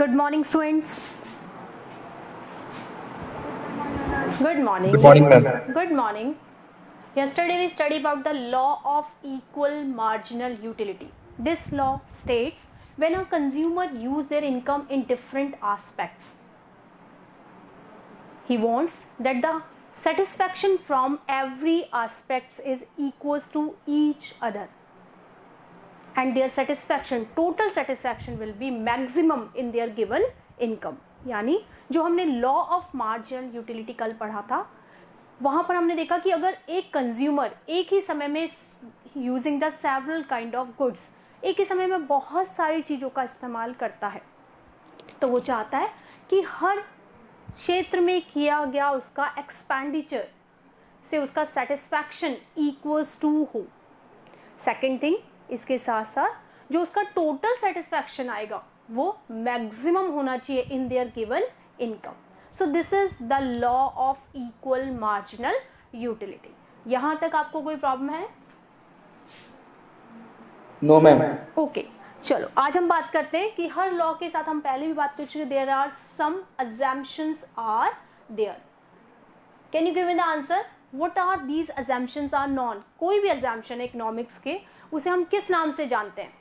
Good morning, students. Good morning. Good morning, ma'am. Good morning. Yesterday we studied about the law of equal marginal utility. This law states when a consumer use their income in different aspects, he wants that the satisfaction from every aspect is equals to each other, and their satisfaction, total satisfaction will be maximum in their given income. यानी जो हमने law of marginal utility कल पढ़ा था, वहाँ पर हमने देखा कि अगर एक कंज्यूमर एक ही समय में using the several kind of goods, एक ही समय में बहुत सारी चीज़ों का इस्तेमाल करता है, तो वो चाहता है कि हर क्षेत्र में किया गया उसका एक्सपेंडिचर से उसका सेटिस्फैक्शन इक्वल्स टू हो. सेकेंड थिंग, इसके साथ साथ जो उसका टोटल सेटिस्फैक्शन आएगा वो मैक्सिमम होना चाहिए in their given income. So this is the law of equal marginal utility. यहां तक आपको कोई प्रॉब्लम है? No ma'am. ओके, चलो आज हम बात करते हैं कि हर लॉ के साथ हम पहले भी बात कर चुके. There are some assumptions are there. Can you give me the answer? What are these assumptions are known? कोई भी अजम्पशन इकोनॉमिक्स के, उसे हम किस नाम से जानते हैं?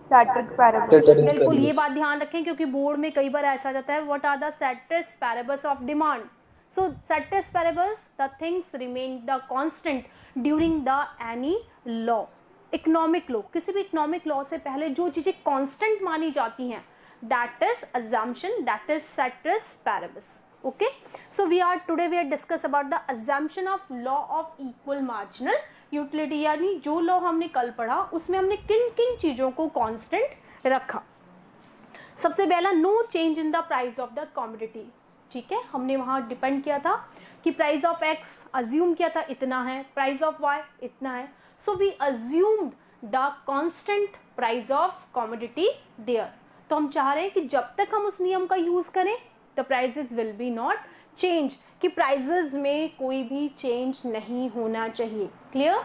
Ceteris paribus. बिल्कुल, ये बात ध्यान रखें क्योंकि बोर्ड में कई बार ऐसा जाता है what are the ceteris paribus of demand. So ceteris paribus, the things remain the constant during the any law. Economic law, किसी भी इकोनॉमिक लॉ से पहले जो चीजें कांस्टेंट मानी जाती हैं, that is assumption, that is ceteris paribus. Okay, so we are discuss about the assumption of law of equal marginal utility. यानी जो लॉ हमने कल पढ़ा उसमें हमने किन किन चीजों को कांस्टेंट रखा. सबसे पहला, no change in the price of the commodity. ठीक है, हमने वहां डिपेंड किया था कि प्राइस ऑफ एक्स अज्यूम किया था इतना है, प्राइस ऑफ वाई इतना है. So we assumed the constant price of commodity there. तो हम चाह रहे हैं कि जब तक हम उस नियम का यूज करें the prices will be not change, कि प्राइसेस में कोई भी चेंज नहीं होना चाहिए. क्लियर?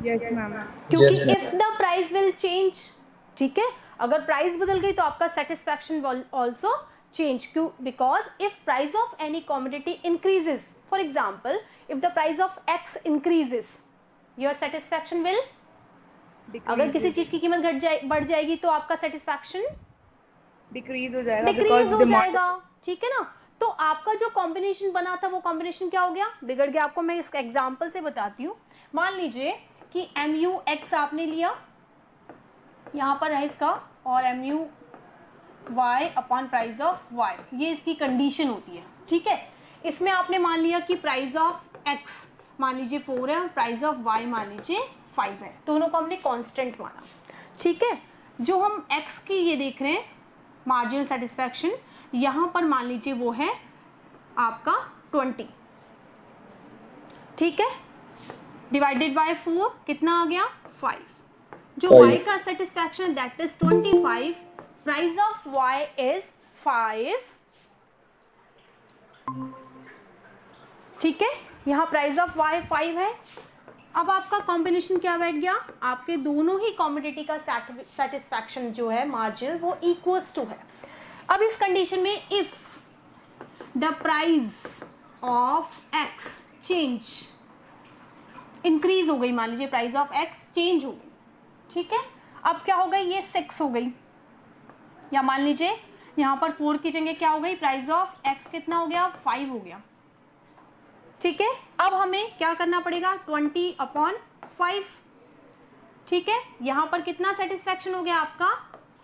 Yes, ma'am. क्योंकि Yes, ma'am. If the price will change, ठीक है, अगर प्राइस बदल गई तो आपका सेटिस्फैक्शन विल आल्सो चेंज. क्यों? Because if price of any commodity increases, for example if the price of x increases, your satisfaction will, अगर किसी चीज की कीमत बढ़ जाएगी तो आपका सेटिस्फैक्शन डिक्रीज हो जाएगा, डिक्रीज हो जाएगा. ठीक है ना? तो आपका जो कॉम्बिनेशन बना था वो कॉम्बिनेशन क्या हो गया? बिगड़ गया. आपको मैं इसका एग्जांपल से बताती हूँ. मान लीजिए कि MU(x) आपने लिया, यहाँ पर है इसका, और MU(y) upon price of y, ये इसकी कंडीशन होती है. ठीक है, इसमें आपने मान लिया कि प्राइस ऑफ x मान लीजिए 4 है और प्राइस ऑफ y मान लीजिए 5 है. दोनों को हमने कांस्टेंट माना. ठीक है, जो हम x की ये देख रहे हैं मार्जिनल सेटिस्फैक्शन, यहाँ पर मान लीजिए वो है आपका 20. ठीक है, डिवाइडेड बाय 4 कितना आ गया? 5. जो y का satisfaction that is 25, price of y is 5. ठीक है, यहाँ प्राइस ऑफ y 5 है. अब आपका कॉम्बिनेशन क्या बैठ गया? आपके दोनों ही कमोडिटी का सेटिस्फैक्शन जो है मार्जिनल वो इक्वल्स टू है. अब इस कंडीशन में if the price of x change, increase हो गई, मान लीजिए प्राइस ऑफ x चेंज हो गई. ठीक है, अब क्या हो गई? ये 6 हो गई, या मान लीजिए यहाँ पर 4 की जगह क्या हो गई? प्राइस ऑफ x कितना हो गया? 5 हो गया. ठीक है, अब हमें क्या करना पड़ेगा? 20/5. ठीक है, यहां पर कितना सेटिस्फैक्शन हो गया आपका?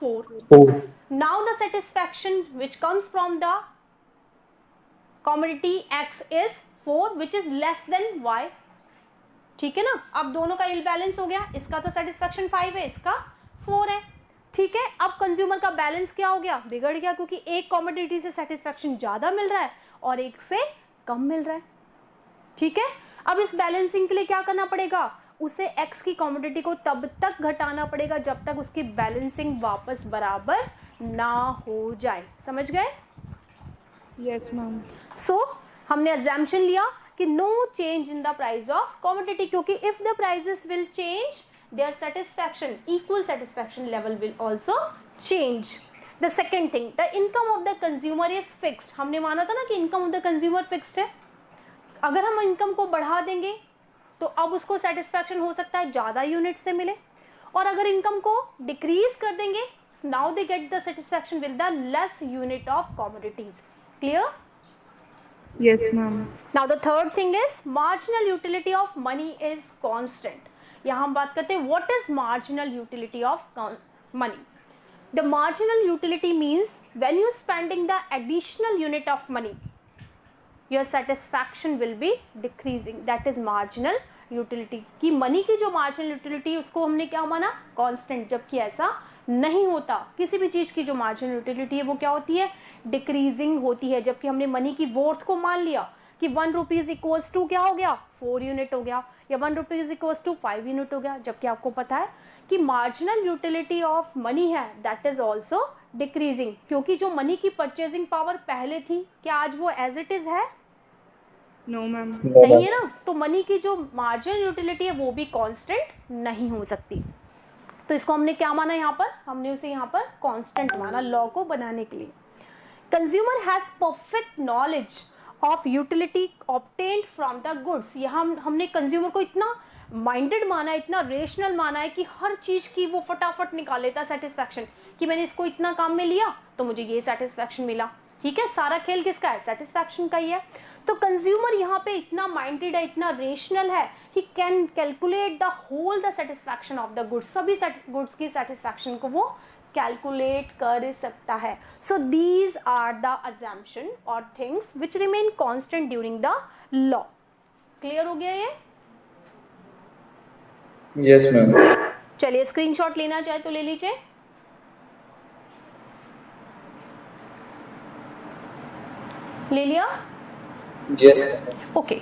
4. Now the satisfaction which comes from the commodity x is 4 which is less than y. ठीक है ना? अब दोनों का इल बैलेंस हो गया. इसका तो सेटिस्फैक्शन 5 है, इसका 4 है. ठीक है, अब कंज्यूमर का बैलेंस क्या हो गया? बिगड़ गया, क्योंकि एक कमोडिटी से सेटिस्फैक्शन ज्यादा मिल रहा है और एक से कम मिल रहा है. ठीक है, अब इस बैलेंसिंग के लिए क्या करना पड़ेगा? उसे x की कमोडिटी को तब तक घटाना पड़ेगा जब तक उसकी बैलेंसिंग वापस बराबर ना हो जाए. समझ गए? Yes ma'am. सो हमने अजम्पशन लिया कि no change in the price of commodity, क्योंकि if the prices will change their satisfaction, equal satisfaction level will also change. The second thing, the income of the consumer is fixed. हमने माना था ना कि income of the consumer fixed है. अगर हम income को बढ़ा देंगे तो अब उसको सेटिस्फैक्शन हो सकता है ज़्यादा यूनिट से मिले, और अगर इनकम को डिक्रीज कर देंगे, now they get the satisfaction with the less unit of commodities. Clear? Yes, ma'am. Now the third thing is marginal utility of money is constant. यहाँ हम बात करते हैं what is marginal utility of money. The marginal utility means when you spending the additional unit of money, your satisfaction will be decreasing. That is marginal utility. कि money की जो marginal utility उसको हमने क्या माना? Constant. जबकि ऐसा नहीं होता. किसी भी चीज़ की जो marginal utility है वो क्या होती है? Decreasing होती है. जबकि हमने money की worth को मान लिया कि 1 रुपीज़ इक्वल्स टू क्या हो गया? 4 यूनिट हो गया, या 1 रुपीज़ इक्वल्स टू 5 यूनिट हो गया. जबकि आपको पता है कि मार्जिनल यूटिलिटी ऑफ मनी है दैट इज ऑल्सो डिक्रीजिंग, क्योंकि जो मनी की परचेजिंग पावर पहले थी, क्या आज वो एज इट इज है? No, ma'am. नहीं है ना. तो मनी की जो मार्जिनल यूटिलिटी है वो भी कांस्टेंट नहीं हो सकती. तो इसको हमने क्या माना यहाँ पर? हमने उसे यहाँ पर कांस्टेंट माना लॉ को बनाने के लिए. Consumer has perfect knowledge of utility obtained from the goods. यहाँ हमने कंज्यूमर को इतना माइंडेड माना है, इतना रेशनल माना है कि हर चीज़ की वो फटाफट निकाल लेता सेटिस्फैक्शन, कि मैंने इसको इतना काम में लिया तो मुझे ये सेटिस्फैक्शन मिला. ठीक है, सारा खेल किसका है? सेटिस्फैक्शन का ही है. तो कंज्यूमर यहाँ पे इतना माइंडेड है, इतना रेशनल है, he can calculate the whole the satisfaction of the goods. सभी गुड्स की सेटिस्फैक्शन को वो कैलकुलेट कर सकता है. So these are the assumption और things which remain constant during the law. Clear हो गया ये? Yes ma'am. चलिए स्क्रीनशॉट लेना चाहे तो ले लीजिए. ले लिया? यस. ओके.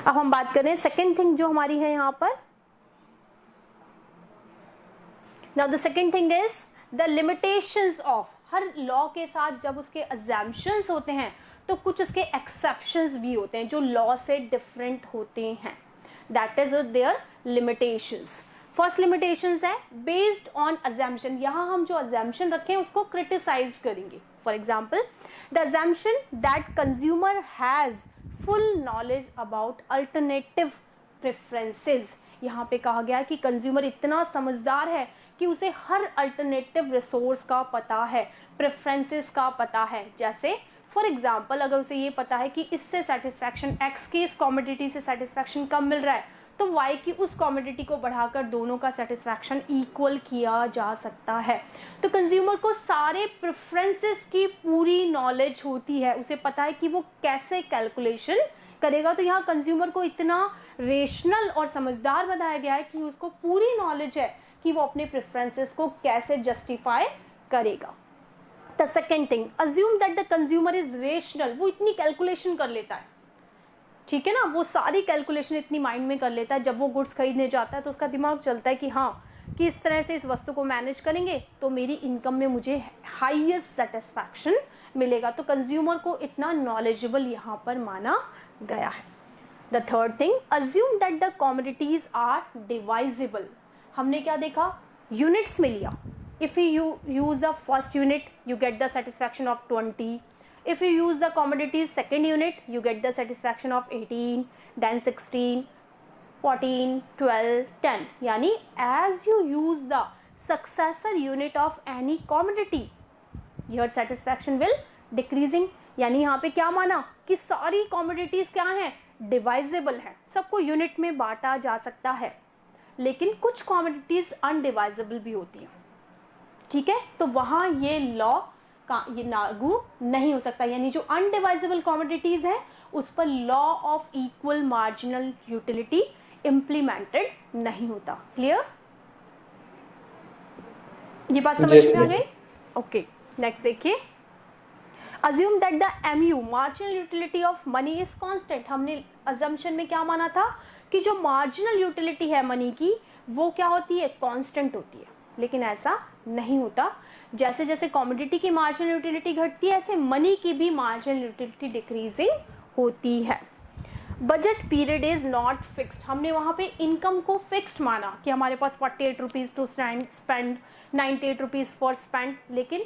अब हम बात करें सेकेंड थिंग जो हमारी है यहाँ पर. Now the second thing is the limitations of. Her law के साथ जब उसके अजम्पशंस होते हैं तो कुछ उसके एक्सेप्शंस भी होते हैं जो लॉ से डिफरेंट होते हैं. That is there limitations. First limitations है बेस्ड ऑन अजम्पशन. यहाँ हम जो अजम्पशन रखें उसको क्रिटिसाइज करेंगे. For example the assumption that consumer has full knowledge about alternative preferences. यहाँ पे कहा गया कि कंज्यूमर इतना समझदार है कि उसे हर अल्टरनेटिव रिसोर्स का पता है, प्रेफरेंसेस का पता है. जैसे फॉर एग्जाम्पल अगर उसे ये पता है कि इससे सेटिस्फैक्शन एक्स की इस कॉमोडिटी से सेटिस्फैक्शन कम मिल रहा है, तो वाई की उस कॉमोडिटी को बढ़ाकर दोनों का सेटिस्फैक्शन इक्वल किया जा सकता है. तो कंज्यूमर को सारे प्रेफरेंसेस की पूरी नॉलेज होती है, उसे पता है कि वो कैसे कैलकुलेशन करेगा. तो यहाँ कंज्यूमर को इतना रेशनल और समझदार बनाया गया है कि उसको पूरी नॉलेज है कि वो अपने प्रेफरेंसेस को कैसे जस्टिफाई करेगा. The second thing, assume that the consumer is rational. वो इतनी कैलकुलेशन कर लेता है, ठीक है ना, वो सारी कैलकुलेशन इतनी माइंड में कर लेता है. जब वो गुड्स खरीदने जाता है तो उसका दिमाग चलता है कि हाँ किस तरह से इस वस्तु को मैनेज करेंगे तो मेरी इनकम में मुझे हाईएस्ट सेटिस्फैक्शन मिलेगा. तो कंज्यूमर को इतना नॉलेजेबल यहाँ पर माना गया है. The third thing, assume that the commodities are divisible. हमने क्या देखा? यूनिट्स में लिया. If you use the first unit you get the satisfaction of 20. If you use the commodities second unit, you get the satisfaction of 18, then 16, 14, 12, 10. यानी as you use the successor unit of any commodity, your satisfaction will decreasing. यानी यहाँ पे क्या माना कि सारी commodities क्या हैं? Divisible है, सबको यूनिट में बांटा जा सकता है, लेकिन कुछ commodities undivisible भी होती हैं. ठीक है, तो वहाँ ये लॉ का ये लागू नहीं हो सकता. यानी जो अनडिवाइजेबल कमोडिटीज है उस पर law of equal marginal utility implemented नहीं होता. क्लियर? ये बात समझ में आ गई? ओके, नेक्स्ट देखिए. Assume that the MU marginal utility of money is constant. हमने अजम्पशन में क्या माना था कि जो मार्जिनल यूटिलिटी है मनी की वो क्या होती है? कांस्टेंट होती है. लेकिन ऐसा नहीं होता. जैसे जैसे कमोडिटी की मार्जिनल यूटिलिटी घटती है ऐसे मनी की भी मार्जिनल यूटिलिटी डिक्रीजिंग होती है. Budget period is not fixed, हमने वहाँ पे इनकम को फिक्स्ड माना कि हमारे पास 48 rupees to spend, 98 rupees for spend, लेकिन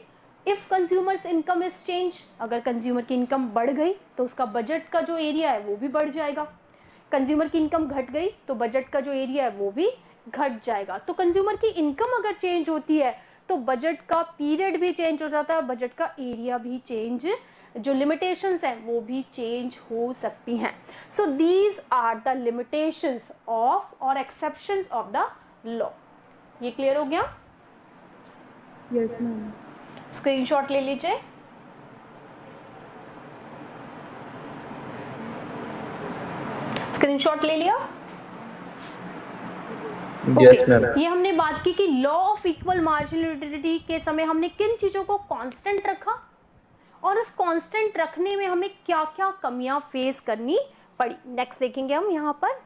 if consumers income is change, अगर कंज्यूमर की इनकम बढ़ गई तो उसका बजट का जो एरिया है वो भी बढ़ जाएगा, कंज्यूमर की इनकम घट गई तो बजट का जो एरिया है वो भी घट जाएगा। तो कंज्यूमर की इनकम अगर चेंज होती है तो बजट का पीरियड भी चेंज हो जाता है, बजट का एरिया भी चेंज, जो लिमिटेशंस हैं वो भी चेंज हो सकती हैं। So these are the limitations of और एक्सेप्शंस ऑफ द लॉ। ये क्लियर हो गया? Yes, ma'am. स्क्रीनशॉट ले लीजिए। स्क्रीनशॉट ले लिया? Yes, Okay. ma'am. ये हमने बात की कि law of equal marginal utility के समय हमने किन चीजों को कांस्टेंट रखा और उस कांस्टेंट रखने में हमें क्या क्या कमियां फेस करनी पड़ी। नेक्स्ट देखेंगे हम यहाँ पर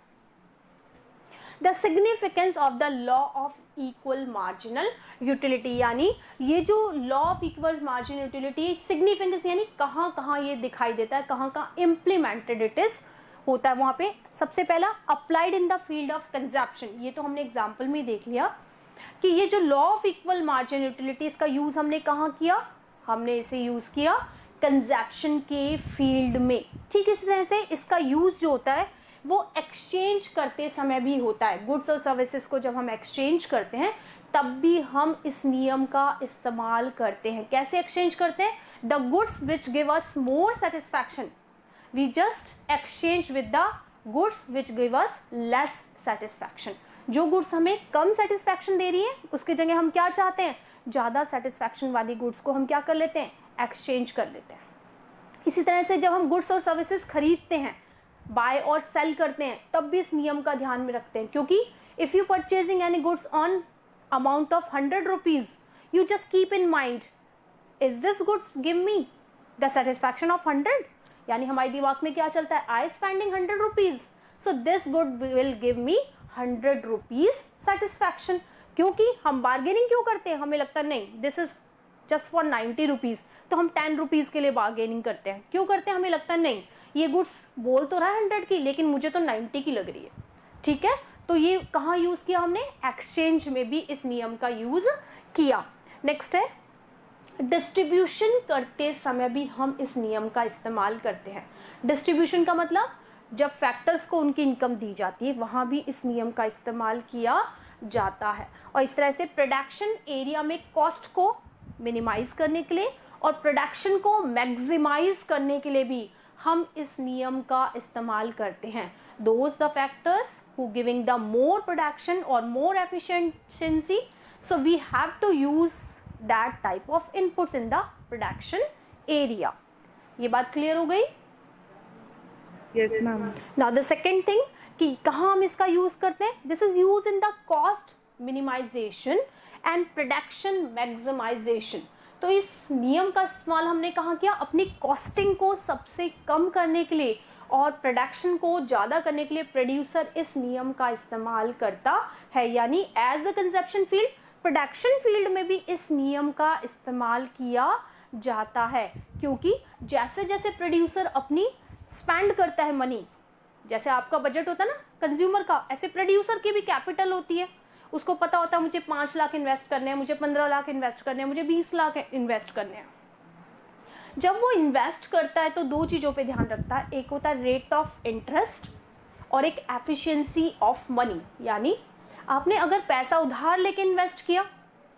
the significance of the law of equal marginal utility, यानी ये जो law of equal marginal utility significance यानी कहाँ कहाँ ये दिखाई देता है, कहाँ कहाँ इम्प्लीमेंटेड इट इज होता है वहाँ पे। सबसे पहला applied in the field of consumption, ये तो हमने एग्जाम्पल में देख लिया कि ये जो law of equal marginal utility इसका यूज हमने कहाँ किया, हमने इसे यूज किया कंजप्शन के फील्ड में। ठीक इसी तरह से इसका यूज जो होता है वो एक्सचेंज करते समय भी होता है, गुड्स और सर्विसेज को जब हम एक्सचेंज करते हैं तब भी हम इस नियम का इस्तेमाल करते हैं। कैसे एक्सचेंज करते हैं? The goods which give us more satisfaction we just exchange with the goods which give us less satisfaction. जो गुड्स हमें कम सेटिस्फैक्शन दे रही है उसकी जगह हम क्या चाहते हैं, ज़्यादा सेटिस्फैक्शन वाली गुड्स को हम क्या कर लेते हैं, एक्सचेंज कर लेते हैं। इसी तरह से जब हम गुड्स और सर्विसेज खरीदते हैं, बाय और सेल करते हैं, तब भी इस नियम का ध्यान में रखते हैं, क्योंकि if you purchasing any goods on amount of 100 rupees, you just keep in mind is this goods give me the satisfaction of 100, यानी हमारे दिमाग में क्या चलता है, I spending 100 rupees so this good will give me 100 rupees satisfaction. क्योंकि हम bargaining क्यों करते हैं, हमें लगता है नहीं this is just for 90 rupees, तो हम 10 रुपीज़ के लिए बार्गेनिंग करते हैं। क्यों करते हैं, हमें लगता है नहीं ये गुड्स बोल तो रहा है 100 की लेकिन मुझे तो 90 की लग रही है। ठीक है, तो ये कहाँ यूज़ किया हमने, एक्सचेंज में भी इस नियम का यूज़ किया। नेक्स्ट है डिस्ट्रीब्यूशन करते समय भी हम इस नियम का इस्तेमाल करते हैं। डिस्ट्रीब्यूशन का मतलब जब फैक्टर्स को उनकी इनकम दी जाती है वहाँ भी इस नियम का इस्तेमाल किया जाता है। और इस तरह से प्रोडक्शन एरिया में कॉस्ट को मिनिमाइज करने के लिए और प्रोडक्शन को मैक्सिमाइज करने के लिए भी हम इस नियम का इस्तेमाल करते हैं। Those the factors who giving the more production और more efficiency, so we have to use that type of inputs in the production area. ये बात क्लियर हो गई? Yes, ma'am. Now the second thing कि कहाँ हम इसका यूज करते हैं, this is use in the cost minimisation and production maximisation. तो इस नियम का इस्तेमाल हमने कहाँ किया, अपनी कॉस्टिंग को सबसे कम करने के लिए और प्रोडक्शन को ज़्यादा करने के लिए प्रोड्यूसर इस नियम का इस्तेमाल करता है। यानी as the consumption field, production field में भी इस नियम का इस्तेमाल किया जाता है, क्योंकि जैसे जैसे प्रोड्यूसर अपनी स्पेंड करता है मनी, जैसे आपका बजट होता है ना कंज्यूमर का, ऐसे प्रोड्यूसर की भी कैपिटल होती है। उसको पता होता है मुझे 5 लाख इन्वेस्ट करने हैं, मुझे 15 लाख इन्वेस्ट करने हैं, मुझे 20 लाख इन्वेस्ट करने हैं। जब वो इन्वेस्ट करता है तो 2 चीज़ों पे ध्यान रखता है, एक होता है रेट ऑफ इंटरेस्ट और एक एफिशिएंसी ऑफ मनी। यानी आपने अगर पैसा उधार लेके इन्वेस्ट किया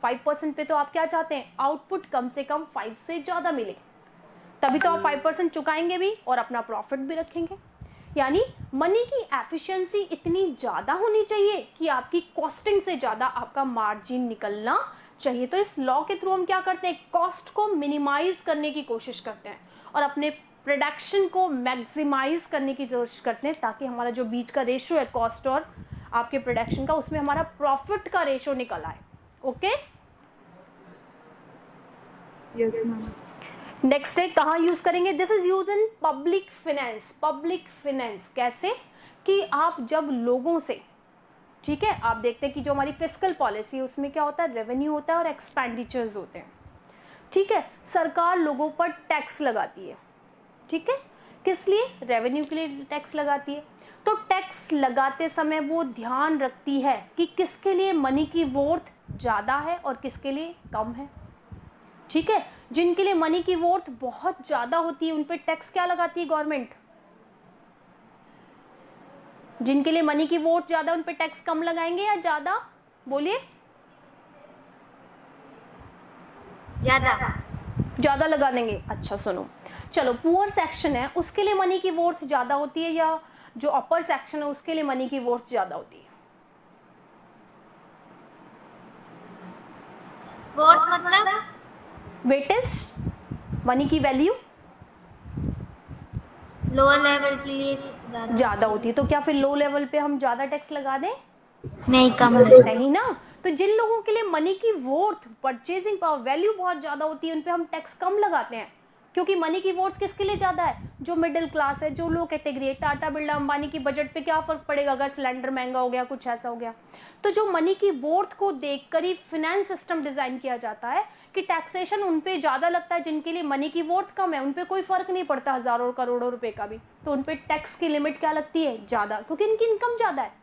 5% पे, तो आप क्या चाहते हैं, आउटपुट कम से कम 5 से ज़्यादा मिले, तभी तो आप 5% चुकाएंगे भी और अपना प्रॉफिट भी रखेंगे। यानी मनी की एफिशिएंसी इतनी ज़्यादा होनी चाहिए कि आपकी कॉस्टिंग से ज़्यादा आपका मार्जिन निकलना चाहिए। तो इस लॉ के थ्रू हम क्या करते हैं, कॉस्ट को मिनिमाइज करने की कोशिश करते हैं और अपने प्रोडक्शन को मैक्सिमाइज करने की कोशिश करते हैं, ताकि हमारा जो बीच का रेशियो है कॉस्ट और आपके प्रोडक्शन का, उसमें हमारा प्रॉफिट का रेशियो निकल आए। Okay, Yes, ma'am. नेक्स्ट है कहाँ यूज करेंगे, this is use in public finance. Public finance कैसे कि आप जब लोगों से, ठीक है, आप देखते हैं कि जो हमारी फिस्कल पॉलिसी है उसमें क्या होता है, रेवेन्यू होता है और एक्सपेंडिचर्स होते हैं। ठीक है, सरकार लोगों पर टैक्स लगाती है। ठीक है, किस लिए? रेवेन्यू के लिए टैक्स लगाती है। तो टैक्स लगाते समय वो ध्यान रखती है कि किसके लिए मनी की वर्थ ज़्यादा है और किसके लिए कम है। ठीक है, जिनके लिए मनी की वर्थ बहुत ज़्यादा होती है उन पे टैक्स क्या लगाती है गवर्नमेंट? जिनके लिए मनी की वर्थ ज़्यादा उन पे टैक्स कम लगाएंगे या ज़्यादा? बोलिए। ज़्यादा लगा देंगे। अच्छा सुनो, चलो पुअर सेक्शन है उसके लिए मनी की वर्थ ज़्यादा होती है या जो अपर सेक्शन है उसके लिए मनी की वर्थ ज़्यादा होती है? वर्थ मतलब वेटेज, मनी की वैल्यू लोअर लेवल के लिए ज़्यादा होती है। तो क्या फिर लो लेवल पे हम ज़्यादा टैक्स लगा दें? नहीं, कम नहीं ना। तो जिन लोगों के लिए मनी की वर्थ, परचेजिंग पावर, वैल्यू बहुत ज़्यादा होती है उन पे हम टैक्स कम लगाते हैं, क्योंकि मनी की वर्थ किसके लिए ज़्यादा है? जो मिडिल क्लास है, जो लो कैटेगरी है। टाटा बिरला अंबानी की बजट पे क्या फ़र्क पड़ेगा अगर सिलेंडर महंगा हो गया, कुछ ऐसा हो गया? तो जो मनी की वर्थ को देखकर ही फिनेंस सिस्टम डिज़ाइन किया जाता है कि टैक्सेशन उन पे ज़्यादा लगता है जिनके लिए मनी की वर्थ कम है, उन पे कोई फ़र्क नहीं पड़ता हज़ारों करोड़ों रुपए का भी, तो उन पे टैक्स की लिमिट क्या लगती है? ज़्यादा, क्योंकि इनकी इनकम ज़्यादा है।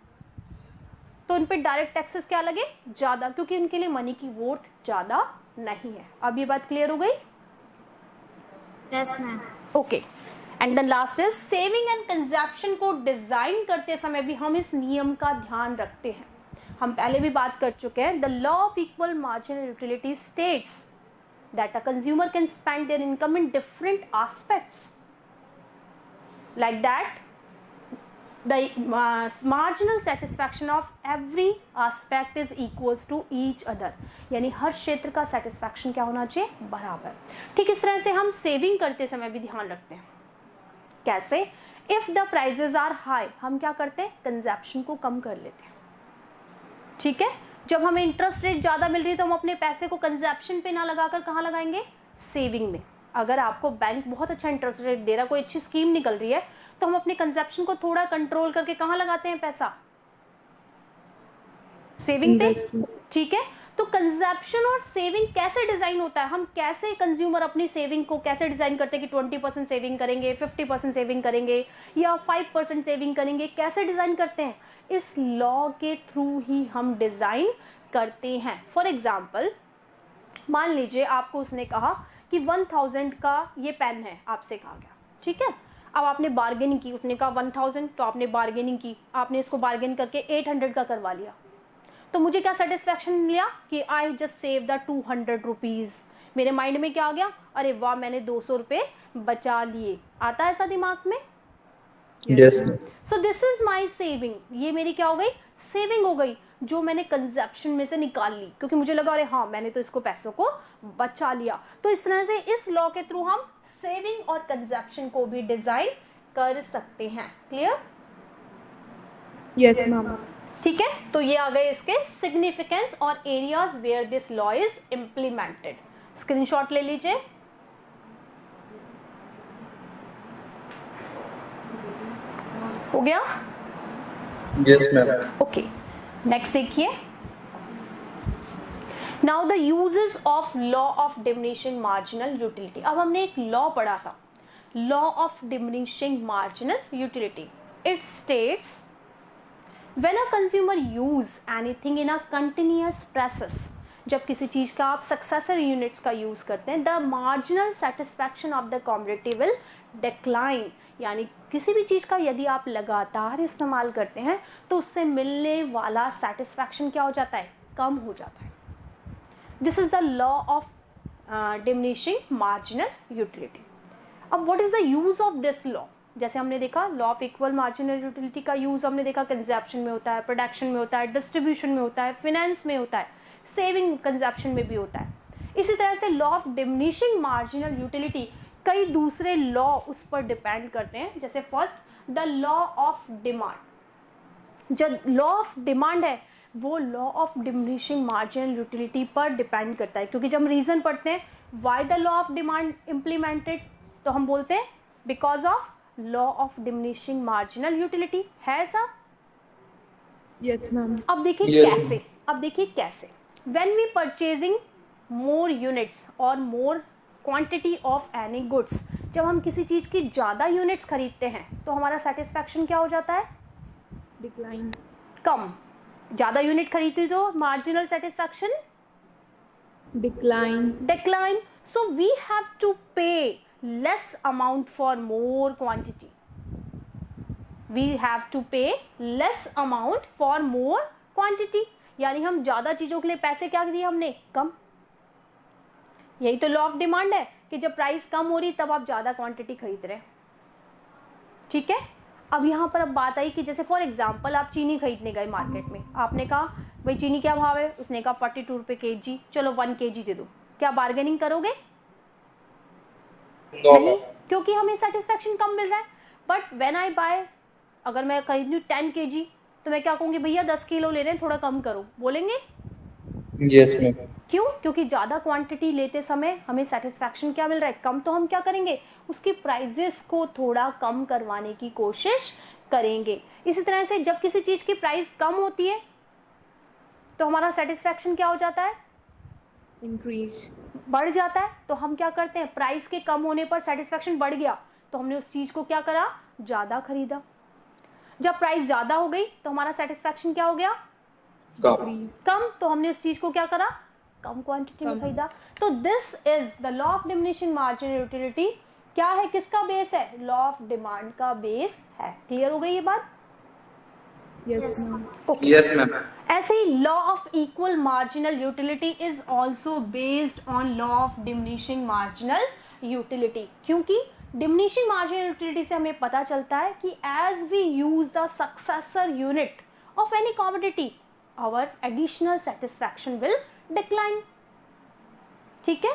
तो उन पे डायरेक्ट टैक्सेस क्या लगे? ज़्यादा, क्योंकि उनके लिए मनी की वर्थ ज़्यादा नहीं है। अब ये बात क्लियर हो गई? Yes ma'am. Okay, and the last is saving and consumption को डिजाइन करते समय भी हम इस नियम का ध्यान रखते हैं। हम पहले भी बात कर चुके हैं। The law of equal marginal utility states that a consumer can spend there income in different aspects, like that the marginal satisfaction of every aspect is equals to each other, यानी हर क्षेत्र का सेटिस्फैक्शन क्या होना चाहिए? बराबर। ठीक इस तरह से हम सेविंग करते समय भी ध्यान रखते हैं। कैसे? If the prices are high, हम क्या करते हैं? कंजप्शन को कम कर लेते हैं। ठीक है, जब हमें इंटरेस्ट रेट ज़्यादा मिल रही है तो हम अपने पैसे को कंजप्शन पे ना लगाकर कहाँ लगाएंगे? सेविंग में। अगर आपको बैंक बहुत अच्छा इंटरेस्ट रेट दे रहा, कोई अच्छी स्कीम निकल रही है, तो हम अपने कंजप्शन को थोड़ा कंट्रोल करके कहाँ लगाते हैं पैसा? सेविंग पे। ठीक है, तो कंजप्शन और सेविंग कैसे डिजाइन होता है? हम कैसे कंज्यूमर अपनी सेविंग को कैसे डिजाइन करते हैं कि 20% सेविंग करेंगे, 50% सेविंग करेंगे या 5% सेविंग करेंगे? कैसे डिजाइन करते हैं? इस लॉ के थ्रू ही हम डिजाइन करते हैं। फॉर एग्जाम्पल, मान लीजिए आपको उसने कहा कि 1000 का ये पेन है, आपसे कहा गया। ठीक है, अब आपने बार्गेनिंग की, उसने कहा 1000, तो आपने बार्गेनिंग की, आपने इसको बार्गेन करके 800 का करवा लिया। तो मुझे क्या सेटिस्फैक्शन मिला कि I just save the 200 rupees. मेरे माइंड में क्या आ गया? अरे वाह, मैंने 200 रुपये बचा लिए। आता है ऐसा दिमाग में? Yes, ma'am. So this is my saving. ये मेरी क्या हो गई? सेविंग हो गई, जो मैंने कंजप्शन में से निकाल ली, क्योंकि मुझे लगा अरे हाँ मैंने तो इसको पैसों को बचा लिया। तो इस तरह से इस लॉ के थ्रू हम सेविंग और कंजप्शन को भी डिजाइन कर सकते हैं। क्लियर? Yes, ma'am. ठीक है, तो ये आ गए इसके सिग्निफिकेंस और areas where this law is implemented. Screenshot ले लीजिए। हो गया? Yes, ma'am. ओके, नेक्स्ट देखिए। Now the uses of law of diminishing marginal utility. अब हमने एक लॉ पढ़ा था, law of diminishing marginal utility. It states when a consumer use anything in a continuous process, जब किसी चीज का आप सक्सेसर यूनिट्स का यूज करते हैं, the marginal satisfaction of the commodity will decline, यानी किसी भी चीज़ का यदि आप लगातार इस्तेमाल करते हैं तो उससे मिलने वाला सेटिस्फैक्शन क्या हो जाता है? कम हो जाता है। This is the law of diminishing marginal utility. अब what is the use of this law? जैसे हमने देखा law of equal marginal utility का यूज हमने देखा कंजप्शन में होता है, प्रोडक्शन में होता है, डिस्ट्रीब्यूशन में होता है, फिनेंस में होता है, सेविंग कंजप्शन में भी होता है। इसी तरह से law of diminishing marginal utility कई दूसरे लॉ उस पर डिपेंड करते हैं। जैसे first the law of demand. जो लॉ ऑफ डिमांड है वो law of diminishing marginal utility पर डिपेंड करता है, क्योंकि जब हम रीजन पढ़ते हैं why the law of demand implemented, तो हम बोलते हैं because of law of diminishing marginal utility. है ऐसा? Yes, ma'am. अब देखिए Yes, कैसे। अब देखिए कैसे। When we purchasing more units और more quantity of any goods, जब हम किसी चीज़ की ज़्यादा यूनिट्स खरीदते हैं तो हमारा सेटिस्फैक्शन क्या हो जाता है? Decline. कम। ज़्यादा यूनिट खरीदती तो marginal satisfaction Decline. decline. So we have to pay less amount for more quantity. We have to pay less amount for more quantity. यानी हम ज़्यादा चीज़ों के लिए पैसे क्या दिए हमने? कम। यही तो लॉ ऑफ डिमांड है कि जब प्राइस कम हो रही तब आप ज़्यादा क्वांटिटी खरीद रहे हैं। ठीक है, अब यहाँ पर अब बात आई कि जैसे फॉर एग्जाम्पल आप चीनी खरीदने गए मार्केट में, आपने कहा भाई चीनी क्या भाव है? उसने कहा 42 रुपये kg, चलो 1 kg दे दो। क्या बार्गेनिंग करोगे? No, नहीं, ma'am. क्योंकि हमें सेटिस्फैक्शन कम मिल रहा है। बट व्हेन आई बाय, अगर मैं खरीद लूँ 10 kg तो मैं क्या कहूँगी? भैया 10 किलो ले रहे हैं, थोड़ा कम करो। बोलेंगे? Yes, ma'am. क्यों? क्योंकि ज़्यादा क्वांटिटी लेते समय हमें सेटिस्फैक्शन क्या मिल रहा है? कम। तो हम क्या करेंगे? उसकी प्राइजेस को थोड़ा कम करवाने की कोशिश करेंगे। इसी तरह से जब किसी चीज़ की प्राइस कम होती है तो हमारा सेटिस्फैक्शन क्या हो जाता है? Increase. बढ़ जाता है। तो हम क्या करते हैं? प्राइस के कम होने पर सेटिस्फैक्शन बढ़ गया तो हमने उस चीज़ को क्या करा? ज़्यादा खरीदा। जब प्राइस ज़्यादा हो गई तो हमारा सेटिस्फैक्शन क्या हो गया? Come. Decrease. कम। तो हमने उस चीज को क्या करा? कम क्वांटिटी में कम। खरीदा। तो this is the law of diminishing marginal utility. क्या है? किसका बेस है? लॉ ऑफ डिमांड का बेस है। क्लियर हो गई ये बात? Yes, ma'am. Okay. Yes, ma'am. ऐसे ही law of equal marginal utility is also based on law of diminishing marginal utility, क्योंकि डिमिनिशिंग मार्जिनल यूटिलिटी से हमें पता चलता है कि as we use the successor unit of any commodity our additional satisfaction will decline. ठीक है,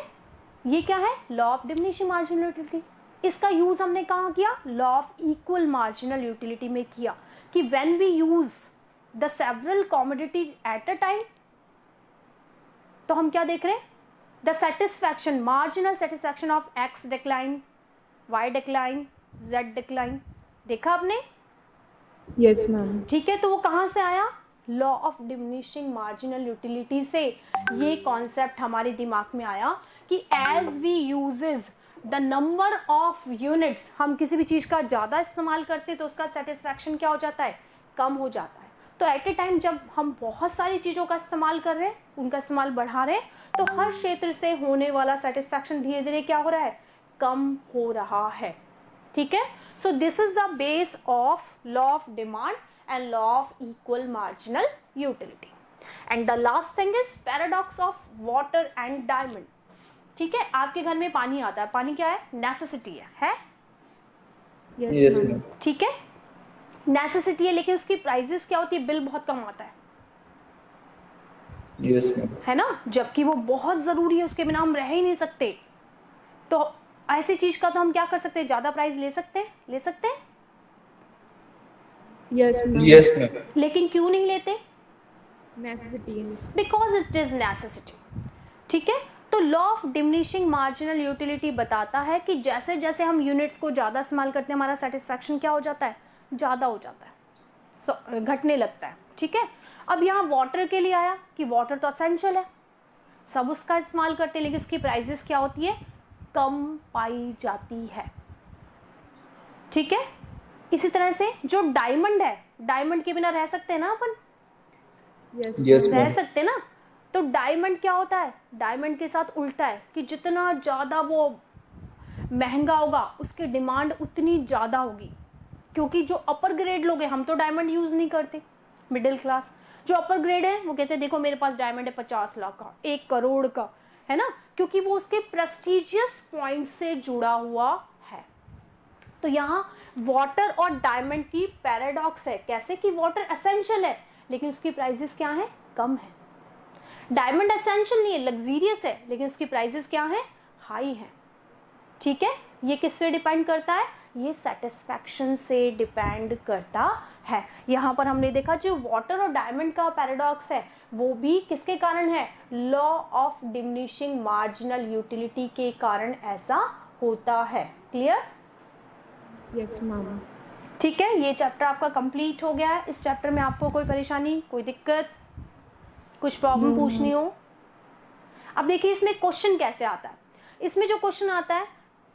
ये क्या है? Law of diminishing marginal utility. इसका यूज हमने कहाँ किया? Law of equal marginal utility में किया कि when we use the several commodity at a time, तो हम क्या देख रहे हैं? The satisfaction, marginal satisfaction of X decline, Y decline, Z decline. देखा आपने? Yes, ma'am. ठीक है, तो वो कहाँ से आया? Law of diminishing marginal utility से ये कॉन्सेप्ट हमारे दिमाग में आया कि as we uses the number of units, हम किसी भी चीज़ का ज़्यादा इस्तेमाल करते हैं तो उसका सेटिस्फैक्शन क्या हो जाता है? कम हो जाता है। तो एट ए टाइम जब हम बहुत सारी चीज़ों का इस्तेमाल कर रहे हैं, उनका इस्तेमाल बढ़ा रहे हैं, तो हर क्षेत्र से होने वाला सेटिस्फैक्शन धीरे धीरे क्या हो रहा है? कम हो रहा है। ठीक है, so this is the base of law of demand and law of equal marginal utility. And the last thing is paradox of water and diamond. ठीक है, आपके घर में पानी आता है, पानी क्या है? नेसेसिटी है? Yes, ma'am. ठीक है, नेसेसिटी है, लेकिन उसकी प्राइसेस क्या होती है? बिल बहुत कम आता है, Yes, ma'am. है ना? जबकि वो बहुत ज़रूरी है, उसके बिना हम रह ही नहीं सकते। तो ऐसी चीज़ का तो हम क्या कर सकते हैं? ज़्यादा प्राइस ले सकते हैं, ले सकते हैं, Yes, ma'am. Yes, ma'am. लेकिन क्यों नहीं लेते? Necessity. Because it is necessity. ठीक है, तो law of diminishing marginal utility बताता है कि जैसे जैसे हम यूनिट्स को ज़्यादा इस्तेमाल करते हैं हमारा सेटिस्फैक्शन क्या हो जाता है? ज़्यादा हो जाता है, सो घटने लगता है। ठीक है, अब यहाँ वाटर के लिए आया कि वाटर तो असेंशियल है, सब उसका इस्तेमाल करते हैं, लेकिन उसकी प्राइसेस क्या होती है? कम पाई जाती है। ठीक है, इसी तरह से जो डायमंड है, डायमंड के बिना रह सकते हैं ना अपन? Yes. Yes, रह ma'am. सकते ना? तो डायमंड क्या होता है? डायमंड के साथ उल्टा है कि जितना ज़्यादा वो महंगा होगा उसकी डिमांड उतनी ज़्यादा होगी, क्योंकि जो अपर ग्रेड लोग हैं, हम तो डायमंड यूज़ नहीं करते, मिडिल क्लास। जो अपर ग्रेड है वो कहते हैं देखो मेरे पास डायमंड है 50 लाख का, 1 करोड़ का, है ना? क्योंकि वो उसके प्रेस्टिजियस पॉइंट से जुड़ा हुआ है। तो यहाँ वाटर और डायमंड की पैराडॉक्स है। कैसे कि वाटर एसेंशियल है लेकिन उसकी प्राइसेस क्या है? कम है। डायमंड एसेंशियल नहीं है, लग्जीरियस है, लेकिन उसकी प्राइसेस क्या है? हाई है। ठीक है, ये किस से डिपेंड करता है? ये सेटिस्फैक्शन से डिपेंड करता है। यहाँ पर हमने देखा जो वाटर और डायमंड का पैराडॉक्स है वो भी किसके कारण है? Law of diminishing marginal utility के कारण ऐसा होता है। क्लियर? Yes, ma'am. ठीक है, ये चैप्टर आपका कंप्लीट हो गया है। इस चैप्टर में आपको कोई परेशानी, कोई दिक्कत, कुछ प्रॉब्लम पूछनी हो? अब देखिए इसमें क्वेश्चन कैसे आता है। इसमें जो क्वेश्चन आता है,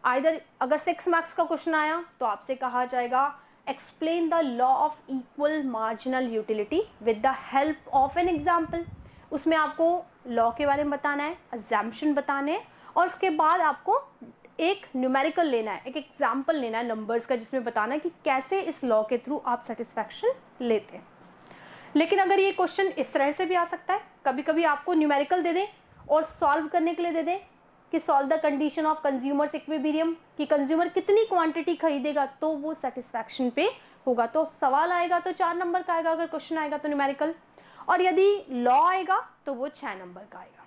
आइदर अगर 6 मार्क्स का क्वेश्चन आया तो आपसे कहा जाएगा explain the law of equal marginal utility with the help of an example. उसमें आपको लॉ के बारे में बताना है, अजम्पशन बताने हैं, और उसके बाद आपको एक न्यूमेरिकल लेना है, एक एग्जाम्पल लेना है नंबर्स का, जिसमें बताना है कि कैसे इस लॉ के थ्रू आप सेटिस्फैक्शन लेते हैं। लेकिन अगर ये क्वेश्चन इस तरह से भी आ सकता है, कभी कभी आपको न्यूमेरिकल दे दें और सॉल्व करने के लिए दे दें कि solve the condition of consumers equilibrium, कि कंज्यूमर कितनी क्वांटिटी खरीदेगा तो वो सेटिस्फैक्शन पे होगा। तो सवाल आएगा तो 4 नंबर का आएगा, अगर क्वेश्चन आएगा तो न्यूमेरिकल, और यदि लॉ आएगा तो वो 6 नंबर का आएगा।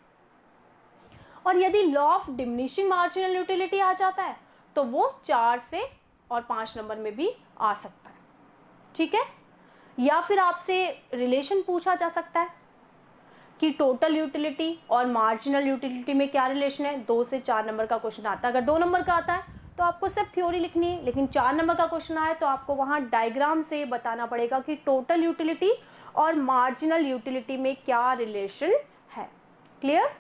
और यदि law of diminishing marginal utility आ जाता है तो वो 4 से और 5 नंबर में भी आ सकता है, ठीक है। या फिर आपसे रिलेशन पूछा जा सकता है कि टोटल यूटिलिटी और मार्जिनल यूटिलिटी में क्या रिलेशन है। 2 से 4 नंबर का क्वेश्चन आता है। अगर 2 नंबर का आता है तो आपको सिर्फ थ्योरी लिखनी है, लेकिन 4 नंबर का क्वेश्चन आए तो आपको वहां डायग्राम से बताना पड़ेगा कि टोटल यूटिलिटी और मार्जिनल यूटिलिटी में क्या रिलेशन है। क्लियर?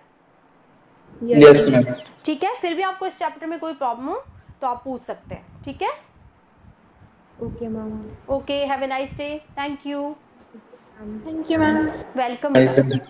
Yes, ma'am. ठीक है। फिर भी आपको इस चैप्टर में कोई प्रॉब्लम हो तो आप पूछ सकते हैं, ठीक है। Okay, ma'am. Okay, have a nice day, thank you, Thank you, ma'am. Welcome. Nice, ma'am.